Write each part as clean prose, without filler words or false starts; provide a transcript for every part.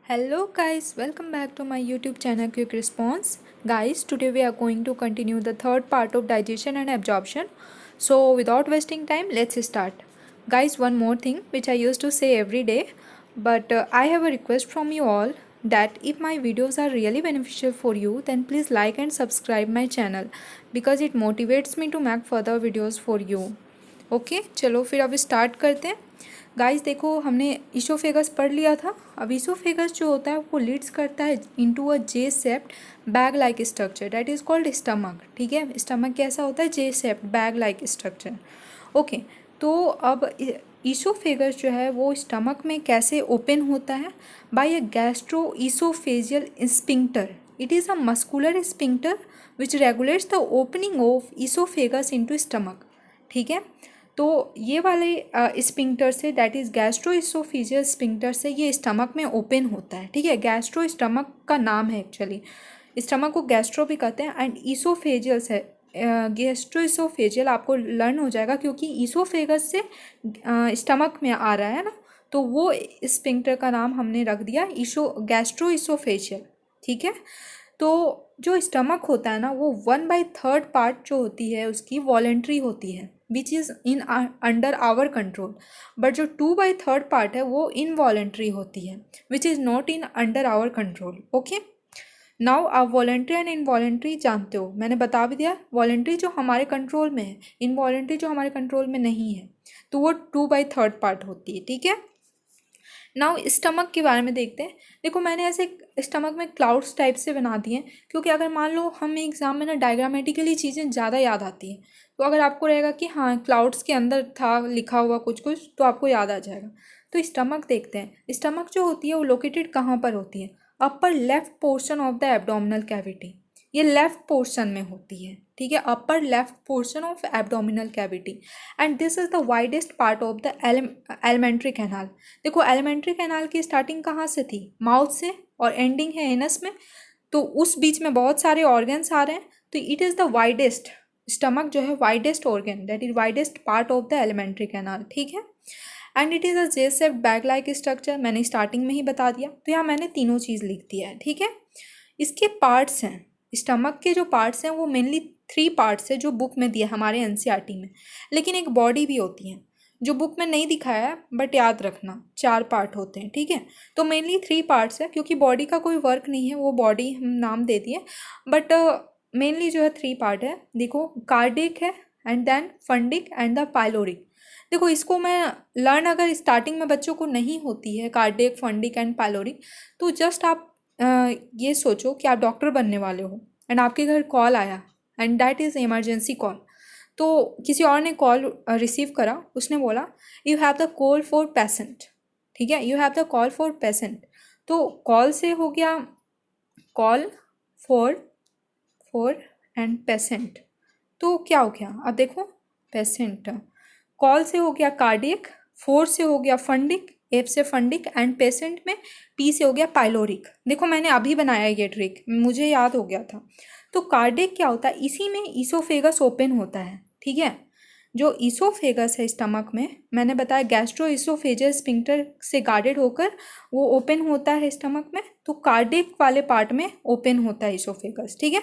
Hello guys, welcome back to my YouTube channel Quick Response. Guys, today we are going to continue the third part of digestion and absorption. So without wasting time, let's start. Guys, one more thing which I used to say every day, but I have a request from you all that if my videos are really beneficial for you, then please like and subscribe my channel because it motivates me to make further videos for you. Okay चलो फिर अब start करते हैं। Guys देखो, हमने oesophagus पढ़ लिया था। अब ईसोफेगस जो होता है वो लीड्स करता है into a J shaped bag like structure that is called stomach. ठीक है, स्टमक कैसा होता है? जे shaped bag like structure. Okay, तो अब ईसोफेगस जो है वो स्टमक में कैसे ओपन होता है? By a gastro oesophageal sphincter. It is a muscular sphincter which regulates the opening of oesophagus into stomach. ठीक है, तो ये वाले sphincter say that is gastro-oesophageal sphincter से ये स्टमक में ओपन होता है। ठीक है, गैस्ट्रो स्टमक का नाम है एक्चुअली, स्टमक को गैस्ट्रो भी कहते हैं एंड ईसोफेजियल से गैस्ट्रोइसोफेजियल आपको लर्न हो जाएगा क्योंकि ईसोफेगस से स्टमक में आ रहा है ना, तो वो स्पिंक्टर का नाम हमने रख दिया गैस्ट्रोइसोफेजियल। ठीक है, तो जो स्टमक होता है ना वो 1/3 पार्ट जो होती है उसकी वॉलेंट्री होती है which is in under our control, but जो 2/3 पार्ट है वो इनवॉलेंट्री होती है which is not in under our control. Okay, now आप वॉलेंट्री एंड इनवॉलेंट्री जानते हो, मैंने बता भी दिया। वॉलेंट्री जो हमारे कंट्रोल में है, इनवॉलेंट्री जो हमारे कंट्रोल में नहीं है, तो वो 2/3 पार्ट होती है। ठीक है, नाउ स्टमक के बारे में देखते हैं। देखो, मैंने ऐसे स्टमक में क्लाउड्स टाइप से बना दिए हैं क्योंकि अगर मान लो हमें एग्जाम में ना डायग्रामेटिकली चीज़ें ज़्यादा याद आती हैं, तो अगर आपको रहेगा कि हाँ क्लाउड्स के अंदर था लिखा हुआ कुछ कुछ, तो आपको याद आ जाएगा। तो स्टमक देखते हैं। स्टमक जो होती है वो लोकेटेड कहाँ पर होती है? Upper left portion of the abdominal cavity. ये लेफ्ट पोर्शन में होती है। ठीक है, upper left portion of abdominal cavity and this is the widest part of the alimentary canal. देखो, एलिमेंट्री कैनाल की स्टार्टिंग कहाँ से थी? माउथ से, और एंडिंग है एनस में, तो उस बीच में बहुत सारे ऑर्गन्स आ रहे हैं, तो it is the widest, stomach जो है widest organ, that is widest part of the alimentary canal. ठीक है, and it is a J shaped bag like structure, मैंने स्टार्टिंग में ही बता दिया। तो यहाँ मैंने तीनों चीज़ लिख दिया है। ठीक है, इसके पार्ट्स हैं, स्टमक के जो पार्ट्स हैं वो मेनली 3 पार्ट्स है जो बुक में दिया हमारे एनसीईआरटी में, लेकिन एक बॉडी भी होती है जो बुक में नहीं दिखाया है, बट याद रखना 4 पार्ट होते हैं। ठीक है, तो मेनली 3 पार्ट्स है क्योंकि बॉडी का कोई वर्क नहीं है, वो बॉडी हम नाम दे दिए, बट मेनली जो है 3 पार्ट है। देखो, कार्डिक है and then fundic and the pyloric. देखो, इसको मैं लर्न अगर स्टार्टिंग में बच्चों को नहीं होती है कार्डिक, फंडिक एंड पाइलोरिक, तो जस्ट आप ये सोचो कि आप डॉक्टर बनने वाले हो एंड आपके घर कॉल आया and that is emergency call. तो किसी और ने कॉल रिसीव करा, उसने बोला you have the call for patient. ठीक है, you have the call for patient, तो कॉल से हो गया कॉल फॉर एंड पेशेंट, तो क्या हो गया? अब देखो, पेशेंट, कॉल से हो गया कार्डियक, फोर से हो गया फंडिक, एफ से फंडिक एंड पेशेंट में पी से हो गया पाइलोरिक। देखो, मैंने अभी बनाया ये ट्रिक, मुझे याद हो गया था। तो कार्डियक क्या होता है? इसी में ईसोफेगस ओपन होता है। ठीक है, जो ईसोफेगस है स्टमक में, मैंने बताया गैस्ट्रो ईसोफेजियल स्पिंक्टर से गार्डेड होकर वो ओपन होता है स्टमक में, तो कार्डियक वाले पार्ट में ओपन होता है ईसोफेगस। ठीक है,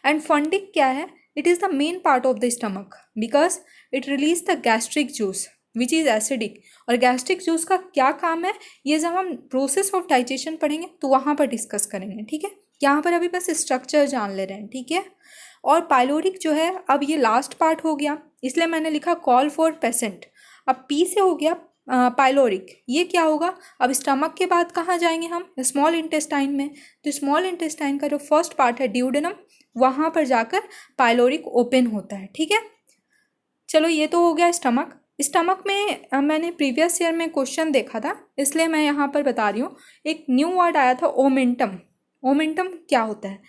एंड फंडिक क्या है? It is the main part of the stomach because it release the gastric juice which is acidic. और गैस्ट्रिक जूस का क्या काम है, ये जब हम प्रोसेस ऑफ डाइजेशन पढ़ेंगे तो वहाँ पर डिस्कस करेंगे। ठीक है, यहाँ पर अभी बस स्ट्रक्चर जान ले रहे हैं। ठीक है, और पाइलोरिक जो है, अब ये लास्ट पार्ट हो गया, इसलिए मैंने लिखा कॉल फॉर पेशेंट। अब पी से हो गया पाइलोरिक, ये क्या होगा? अब स्टमक के बाद कहाँ जाएंगे हम? स्मॉल इंटेस्टाइन में, तो स्मॉल इंटेस्टाइन का जो फर्स्ट पार्ट है ड्यूडेनम, वहाँ पर जाकर पाइलोरिक ओपन होता है। ठीक है, चलो ये तो हो गया स्टमक। स्टमक में मैंने प्रीवियस ईयर में क्वेश्चन देखा था, इसलिए मैं यहाँ पर बता रही हूँ। एक न्यू वर्ड आया था, ओमेंटम। ओमेंटम क्या होता है?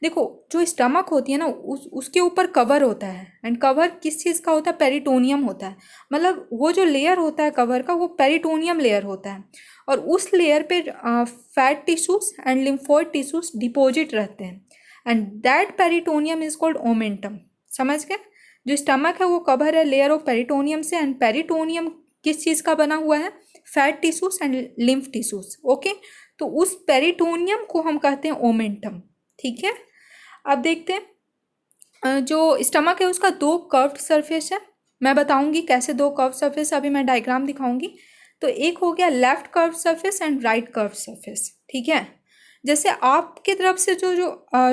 देखो, जो स्टमक होती है ना, उसके ऊपर कवर होता है, एंड कवर किस चीज़ का होता है? पेरिटोनियम होता है। मतलब वो जो लेयर होता है कवर का, वो पेरिटोनियम लेयर होता है, और उस लेयर पे fat tissues and lymphoid tissues deposit रहते हैं, and that peritoneum is called omentum. समझ गए? जो स्टमक है वो कवर है लेयर ऑफ पेरिटोनियम से, एंड पेरिटोनियम किस चीज़ का बना हुआ है? Fat tissues and lymph tissues. Okay, तो उस पेरिटोनियम को हम कहते हैं ओमेंटम। ठीक है, अब देखते हैं जो स्टमक है उसका दो कर्व्ड सरफेस है। मैं बताऊंगी कैसे दो कर्व सरफेस, अभी मैं डायग्राम दिखाऊंगी। तो एक हो गया left curve surface and right curve surface. ठीक है, जैसे आपकी तरफ से जो जो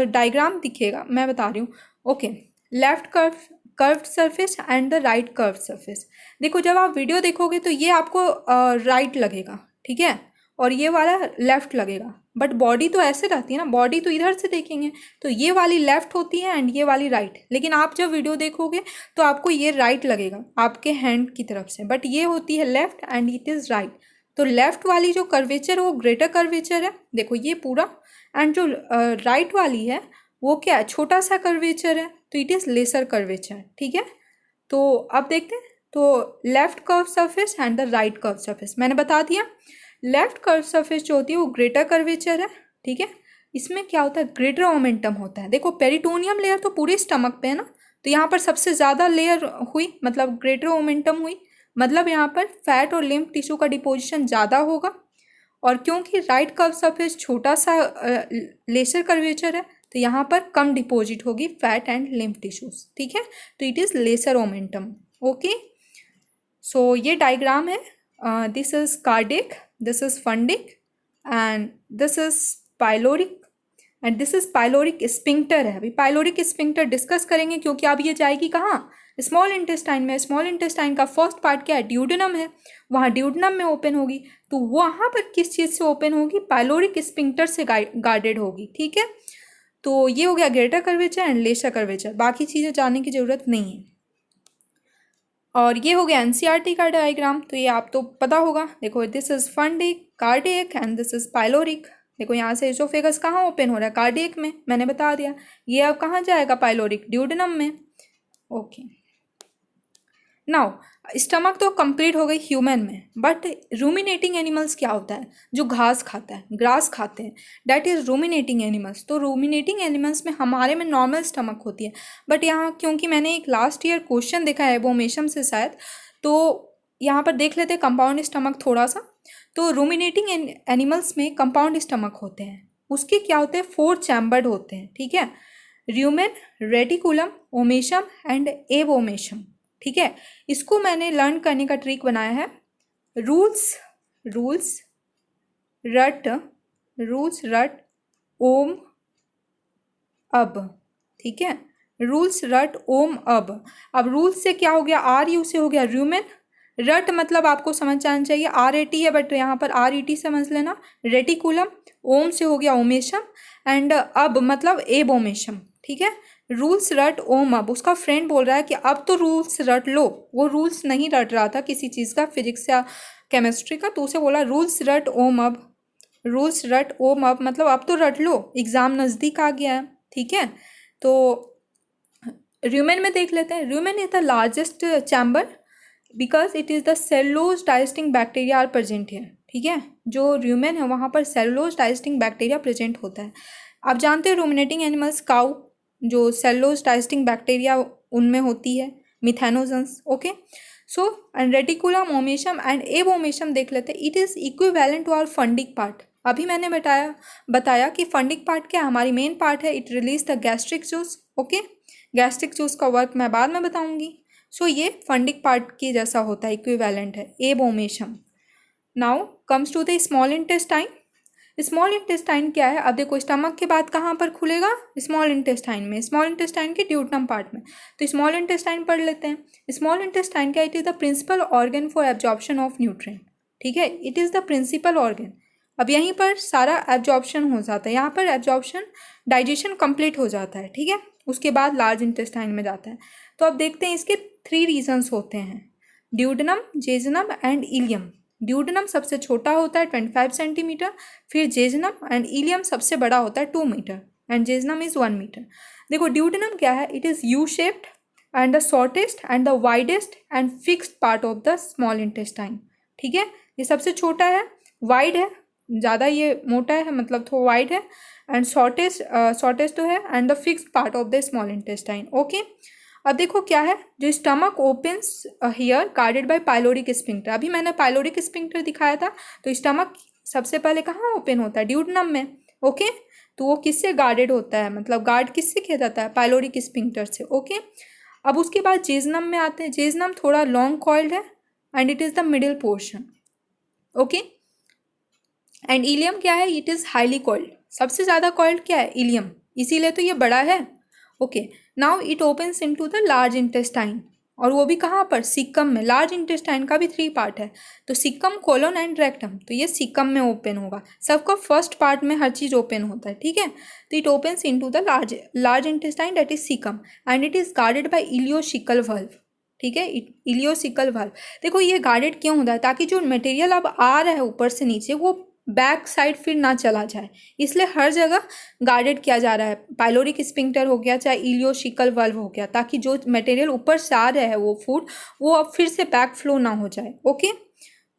डायग्राम दिखेगा मैं बता रही हूँ। Okay, left curved surface and the right curve surface. देखो जब आप वीडियो देखोगे तो ये आपको राइट लगेगा, ठीक है, और ये वाला लेफ्ट लगेगा, बट बॉडी तो ऐसे रहती है ना, बॉडी तो इधर से देखेंगे तो ये वाली लेफ्ट होती है एंड ये वाली राइट। लेकिन आप जब वीडियो देखोगे तो आपको ये राइट लगेगा आपके हैंड की तरफ से, बट ये होती है left and it is right. तो लेफ्ट वाली जो कर्वेचर है वो ग्रेटर कर्वेचर है, देखो ये पूरा, एंड जो राइट वाली है वो क्या है, छोटा सा कर्वेचर है, तो इट इज़ लेसर कर्वेचर। ठीक है, तो अब देखते हैं, तो left curve surface and the right curve surface मैंने बता दिया। लेफ्ट कर्व सरफेस जो होती है वो ग्रेटर कर्वेचर है। ठीक है, इसमें क्या होता है, ग्रेटर मोमेंटम होता है। देखो पेरिटोनियम लेयर तो पूरे स्टमक पे है ना, तो यहाँ पर सबसे ज़्यादा लेयर हुई, मतलब ग्रेटर मोमेंटम हुई, मतलब यहाँ पर फैट और लिम्फ टिश्यू का डिपोजिशन ज़्यादा होगा। और क्योंकि राइट कर्व सरफेस छोटा सा लेसर कर्वेचर है तो यहाँ पर कम डिपॉजिट होगी फैट एंड लिम्फ टिश्यूज। ठीक है, तो it is lesser omentum. Okay, so ये डायग्राम है, this is cardiac, this is fundic and this is pyloric and this is pyloric sphincter है। अभी पाइलोरिक स्पिंक्टर डिस्कस करेंगे क्योंकि अब ये जाएगी कहाँ, स्मॉल इंटेस्टाइन में। स्मॉल इंटेस्टाइन का फर्स्ट पार्ट क्या है, ड्यूडेनम है, वहाँ ड्यूडेनम में ओपन होगी, तो वहाँ पर किस चीज़ से ओपन होगी, पाइलोरिक स्पिंक्टर से गार्डेड होगी। ठीक है, तो ये हो गया greater curvature and lesser curvature, बाकी चीज़ें जानने की ज़रूरत नहीं है। और ये हो गया एनसीईआरटी का डायग्राम, तो ये आप तो पता होगा। देखो this is fundic, cardiac and this is pyloric. देखो यहाँ से एसोफेगस कहाँ ओपन हो रहा है, कार्डियक में, मैंने बता दिया। ये अब कहाँ जाएगा, पाइलोरिक, ड्यूडेनम में। ओके, नाउ स्टमक तो कंप्लीट हो गई ह्यूमन में, बट रूमिनेटिंग एनिमल्स क्या होता है, जो घास खाता है, ग्रास खाते हैं, दैट इज रूमिनेटिंग एनिमल्स। तो रूमिनेटिंग एनिमल्स में हमारे में नॉर्मल स्टमक होती है, बट यहाँ क्योंकि मैंने एक लास्ट ईयर क्वेश्चन देखा है एबोमेशम से शायद, तो यहाँ पर देख लेते हैं कंपाउंड स्टमक थोड़ा सा। तो रूमिनेटिंग एनिमल्स में कंपाउंड स्टमक होते हैं, उसके क्या होते हैं, 4 चैम्बर्ड होते हैं। ठीक है, र्यूमेन, रेटिकुलम, ओमेशम एंड एबोमेशम। ठीक है, इसको मैंने लर्न करने का ट्रिक बनाया है, रूल्स रट ओम अब। ठीक है, रूल्स रट ओम अब रूल्स से क्या हो गया, आर यू से हो गया र्यूमेन, रट मतलब आपको समझ जाना चाहिए RAT है, बट यहाँ पर RET समझ लेना, रेटिकुलम, ओम से हो गया ओमेशम एंड अब मतलब एबोमेशम। ठीक है, रूल्स रट ओम अब, उसका फ्रेंड बोल रहा है कि अब तो रूल्स रट लो, वो रूल्स नहीं रट रहा था किसी चीज़ का, फिजिक्स या केमिस्ट्री का, तो उसे बोला रूल्स रट ओम अब, रूल्स रट ओम अब मतलब अब तो रट लो, एग्ज़ाम नज़दीक आ गया है। ठीक है, तो र्यूमेन में देख लेते हैं। Rumen is the largest chamber because it is the cellulose digesting bacteria are present है। ठीक है, जो र्यूमेन है वहाँ पर सेलुलोज डाइजेस्टिंग बैक्टीरिया प्रेजेंट होता है। आप जानते हैं रूमिनेटिंग एनिमल्स, काऊ, जो सेलुलोज डाइजेस्टिंग बैक्टीरिया उनमें होती है, methanogens. Okay, so and reticulum, omasum and abomasum देख लेते हैं। It is equivalent to our fundic part. अभी मैंने बताया कि फंडिक पार्ट क्या हमारी मेन पार्ट है, it release the gastric juice. Okay, gastric juice का वर्क मैं बाद में बताऊंगी। सो ये फंडिक पार्ट की जैसा होता है, इक्विवेलेंट है, abomasum. Now comes to the small intestine. Small intestine क्या है, अब देखो स्टमक के बाद कहाँ पर खुलेगा, स्मॉल इंटेस्टाइन में, स्मॉल इंटेस्टाइन के ड्यूटनम पार्ट में। तो स्मॉल इंटेस्टाइन पढ़ लेते हैं। स्मॉल इंटेस्टाइन क्या, it is the principal organ for absorption of nutrient. ठीक है, it is the principal organ. अब यहीं पर सारा एब्जॉर्प्शन हो जाता है, यहाँ पर एब्जॉर्प्शन डाइजेशन कंप्लीट हो जाता है। ठीक है, उसके बाद लार्ज इंटेस्टाइन में जाता है। तो अब देखते हैं इसके 3 रीजन्स होते हैं, duodenum, jejunum and ileum. Duodenum सबसे छोटा होता है 25 सेंटीमीटर, फिर जेजुनम एंड इलियम सबसे बड़ा होता है 2 metre and jejunum is 1 metre. देखो ड्यूडेनम क्या है, it is U shaped and the shortest and the widest and fixed part of the small intestine. ठीक है, ये सबसे छोटा है, वाइड है, ज़्यादा ये मोटा है मतलब थोड़ा वाइड है, एंड शॉर्टेस्ट तो है and the fixed part of the small intestine. Okay, अब देखो क्या है, जो stomach opens here guarded by pyloric sphincter. अभी मैंने पाइलोरिक स्फिंक्टर दिखाया था, तो स्टमक सबसे पहले कहाँ ओपन होता है, ड्यूडेनम में। ओके, तो वो किससे गार्डेड होता है, मतलब गार्ड किससे किया जाता है, पाइलोरिक स्फिंक्टर से। ओके, अब उसके बाद जेजनम में आते हैं। जेजनम थोड़ा लॉन्ग कॉइल्ड है and it is the middle portion. Okay, and ileum क्या है, इट इज़ हाईली कॉइल्ड। सबसे ज़्यादा कॉइल्ड क्या है, इलियम, इसीलिए तो ये बड़ा है। Okay, now it opens into the large intestine, और वो भी कहाँ पर, सीकम में। लार्ज इंटेस्टाइन का भी 3 पार्ट है, तो सीकम, कोलन एंड रेक्टम, तो ये सीकम में ओपन होगा। सबका फर्स्ट पार्ट में हर चीज़ ओपन होता है, ठीक है। तो it opens into the large intestine, that is caecum, and it is guarded by ileocaecal valve. ठीक है, इलियोसिकल वाल्व। देखो ये गार्डेड क्यों होता है, ताकि जो मटेरियल अब आ रहा है ऊपर से नीचे वो बैक साइड फिर ना चला जाए, इसलिए हर जगह गार्डेड किया जा रहा है। पाइलोरिक स्फिंक्टर हो गया चाहे इलियोशिकल वाल्व हो गया, ताकि जो मटेरियल ऊपर से आ रहा है वो फूड, वो अब फिर से बैक फ्लो ना हो जाए। Okay,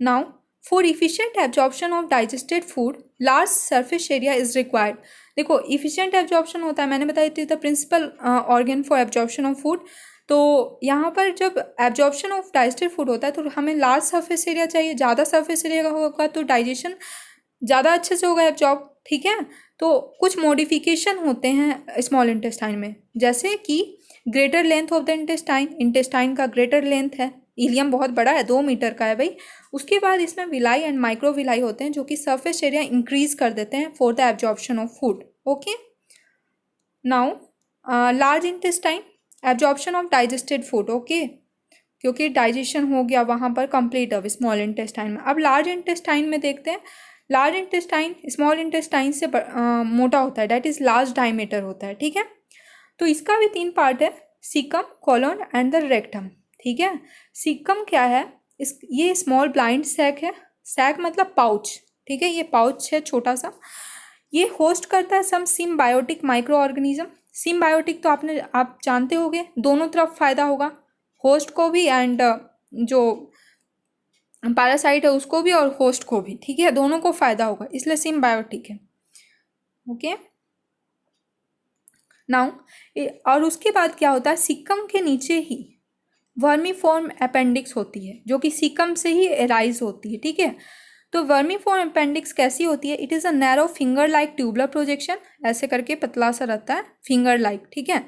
now for efficient absorption of digested food large surface area is required. देखो इफिशिएंट एब्जॉर्प्शन होता है, मैंने बताया it is the principal organ for absorption of food. तो यहाँ पर जब एब्जॉर्प्शन ऑफ डाइजेस्टेड फूड होता है तो हमें लार्ज सरफेस एरिया चाहिए। ज़्यादा सरफेस एरिया होगा तो डाइजेशन ज़्यादा अच्छे से होगा एब्जॉर्ब, ठीक है। तो कुछ मॉडिफिकेशन होते हैं स्मॉल इंटेस्टाइन में, जैसे कि greater length of the intestine, intestine का ग्रेटर लेंथ है। इलियम बहुत बड़ा है, 2 मीटर का है भाई। उसके बाद इसमें विलाई एंड माइक्रो विलाई होते हैं जो कि सरफेस एरिया इंक्रीज कर देते हैं for the absorption of food. Okay, now large intestine, absorption of digested food. Okay, क्योंकि डाइजेशन हो गया वहाँ पर कंप्लीट अब स्मॉल इंटेस्टाइन में। अब लार्ज इंटेस्टाइन में देखते हैं। लार्ज इंटेस्टाइन स्मॉल इंटेस्टाइन से मोटा होता है, डैट इज लार्ज डायमीटर होता है, ठीक है। तो इसका भी 3 पार्ट है, caecum, colon and the rectum, ठीक है। सीकम क्या है, ये स्मॉल ब्लाइंड सैक है। सैक मतलब पाउच, ठीक है, ये पाउच है छोटा सा। ये होस्ट करता है सम सिम्बायोटिक माइक्रो ऑर्गेनिज्म। सिम्बायोटिक तो आप जानते होंगे, दोनों तरफ फायदा होगा, होस्ट को भी एंड जो पैरासाइट है उसको भी और होस्ट को भी, ठीक है, दोनों को फायदा होगा, इसलिए सिम्बायोटिक है। ओके, नाउ और उसके बाद क्या होता है, सीकम के नीचे ही वर्मीफॉर्म अपेंडिक्स होती है, जो कि सीकम से ही एराइज होती है, ठीक है। तो वर्मीफॉर्म अपेंडिक्स कैसी होती है, it is a narrow finger like tubular projection, ऐसे करके पतला सा रहता है, फिंगर लाइक, ठीक है।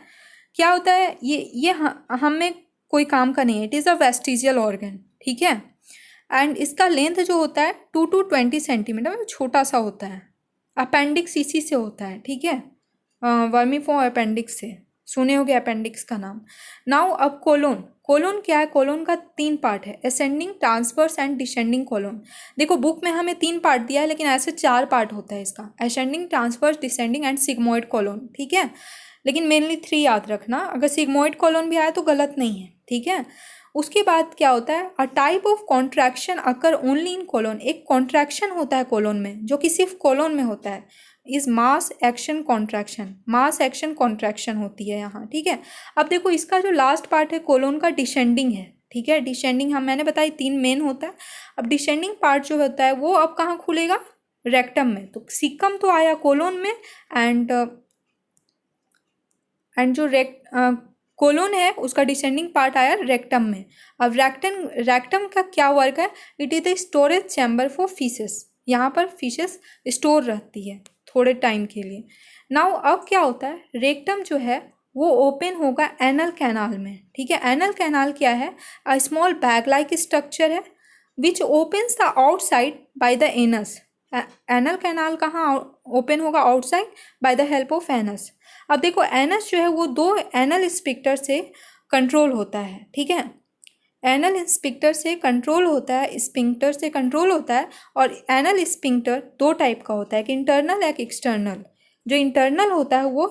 क्या होता है ये हमें कोई काम का नहीं है, it is a vestigial organ, ठीक है। एंड इसका लेंथ जो होता है 2 to 20 सेंटीमीटर, छोटा सा होता है। अपेंडिक्स इसी से होता है, ठीक है, वर्मीफॉर्म अपेंडिक्स से, सुने होगे अपेंडिक्स का नाम। नाउ अब कोलोन, कोलोन क्या है, कोलोन का 3 पार्ट है, ascending, transverse and descending colon. देखो बुक में हमें 3 पार्ट दिया है, लेकिन ऐसे 4 पार्ट होता है इसका, ascending, transverse, descending and sigmoid colon, ठीक है। लेकिन मेनली 3 याद रखना, अगर सिग्मोइड कोलोन भी आए तो गलत नहीं है, ठीक है। उसके बाद क्या होता है, a type of contraction occur only in colon, एक कॉन्ट्रैक्शन होता है कोलोन में जो कि सिर्फ कोलोन में होता है, is mass action contraction, mass action contraction होती है यहाँ, ठीक है। अब देखो इसका जो लास्ट पार्ट है कोलोन का, डिसेंडिंग है, ठीक है। डिसेंडिंग मैंने बताई 3 मेन होता है। अब डिसेंडिंग पार्ट जो होता है वो अब कहाँ खुलेगा, रेक्टम में। तो सीकम तो आया कोलोन में एंड जो कोलोन है उसका डिसेंडिंग पार्ट आया रेक्टम में। अब रेक्टम का क्या वर्क है, it is the storage chamber for fishes, यहाँ पर फिशेस स्टोर रहती है थोड़े टाइम के लिए। नाउ अब क्या होता है, रेक्टम जो है वो ओपन होगा एनल कैनाल में, ठीक है। एनल कैनाल क्या है, a small bag like structure है which opens the outside by the anus. Anal canal कहाँ ओपन होगा, outside by the help of anus. अब देखो एनस जो है वो 2 एनल स्पिक्टर से कंट्रोल होता है, ठीक है। एनल स्पिक्टर से कंट्रोल होता है, स्पिंक्टर से कंट्रोल होता है। और एनल स्पिंक्टर 2 टाइप का होता है, एक इंटरनल एक एक्सटर्नल। जो इंटरनल होता है वो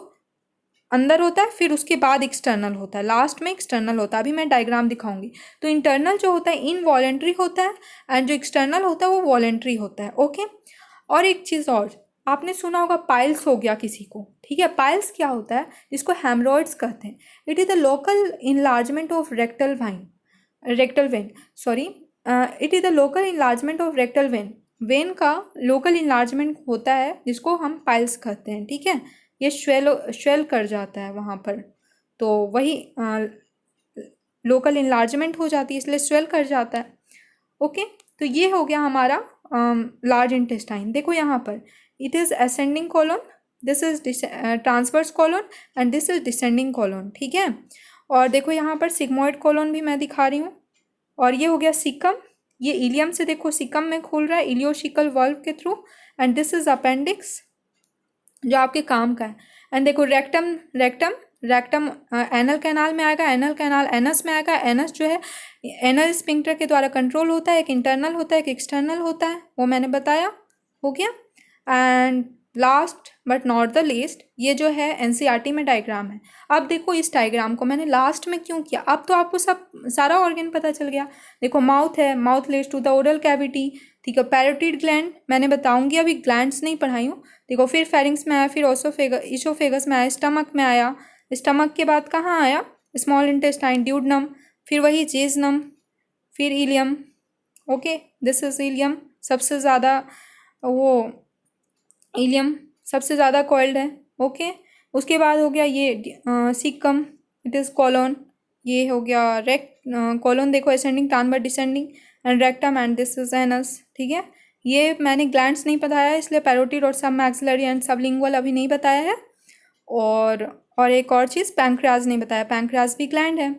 अंदर होता है, फिर उसके बाद एक्सटर्नल होता है, लास्ट में एक्सटर्नल होता है, अभी मैं डायग्राम दिखाऊंगी। तो इंटरनल जो होता है इनवॉलेंट्री होता है एंड जो एक्सटर्नल होता है वो वॉलेंट्री होता है। ओके, और एक चीज़ और, आपने सुना होगा पाइल्स हो गया किसी को, ठीक है। पाइल्स क्या होता है, जिसको हेमरॉइड्स कहते हैं। It is the local enlargement of rectal vein, sorry, it is the local enlargement of rectal vein. When का लोकल इनलार्जमेंट होता है जिसको हम पाइल्स कहते हैं, ठीक है। ये स्वेल कर जाता है वहाँ पर, तो वही लोकल इन्लार्जमेंट हो जाती है, इसलिए स्वेल कर जाता है। ओके, तो ये हो गया हमारा लार्ज इंटेस्टाइन। देखो यहाँ पर it is ascending colon, this is transverse colon and this is descending colon, ठीक है। और देखो यहाँ पर सिग्मोइड कॉलोन भी मैं दिखा रही हूँ। और ये हो गया सीकम, ये इलियम से देखो सीकम में खोल रहा है इलियोशिकल वाल्व के through, and this is appendix जो आपके काम का है। एंड देखो रेक्टम, रेक्टम एनल कैनाल में आएगा, एनल कैनाल एनस में आएगा। एनस जो है एनल स्पिंक्टर के द्वारा कंट्रोल होता है, एक इंटरनल होता है एक एक्सटर्नल होता है, वो मैंने बताया, हो गया। And last but not the least, ये जो है एनसीईआरटी में डायग्राम है। अब देखो इस डायग्राम को मैंने लास्ट में क्यों किया, अब तो आपको सब सारा ऑर्गन पता चल गया। देखो माउथ है, mouth leads to the oral cavity, ठीक है। पैरोटिड ग्लैंड मैंने बताऊंगी, अभी ग्लैंड्स नहीं पढ़ाई हूँ। देखो फिर फेरिंग्स में आया, फिर इसोफेगस में आया, स्टमक में आया, स्टमक के बाद कहाँ आया, स्मॉल इंटेस्टाइन, ड्यूडनम, फिर वही जेजनम, फिर ileum. Okay, this is ileum, सबसे ज़्यादा वो इलियम सबसे ज़्यादा कॉइल्ड है। ओके, उसके बाद हो गया ये सीकम, इट इज़ कॉलोन, ये हो गया कॉलोन देखो ascending transverse descending, and rectum and this is anus, ठीक है। ये मैंने ग्लैंड्स नहीं बताया है, इसलिए पैरोटिड और सब मैक्सिलरी एंड सबलिंगुअल अभी नहीं बताया है। और एक और चीज़ पैंक्रियाज नहीं बताया, पैंक्रियाज भी ग्लैंड है।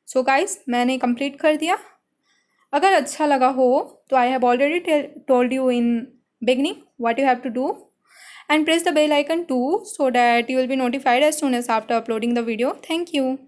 सो गाइस मैंने कंप्लीट कर दिया। अगर अच्छा लगा हो तो I have already told you in beginning what you have to do, and press the bell icon too so that you will be notified as soon as after uploading the video. Thank you.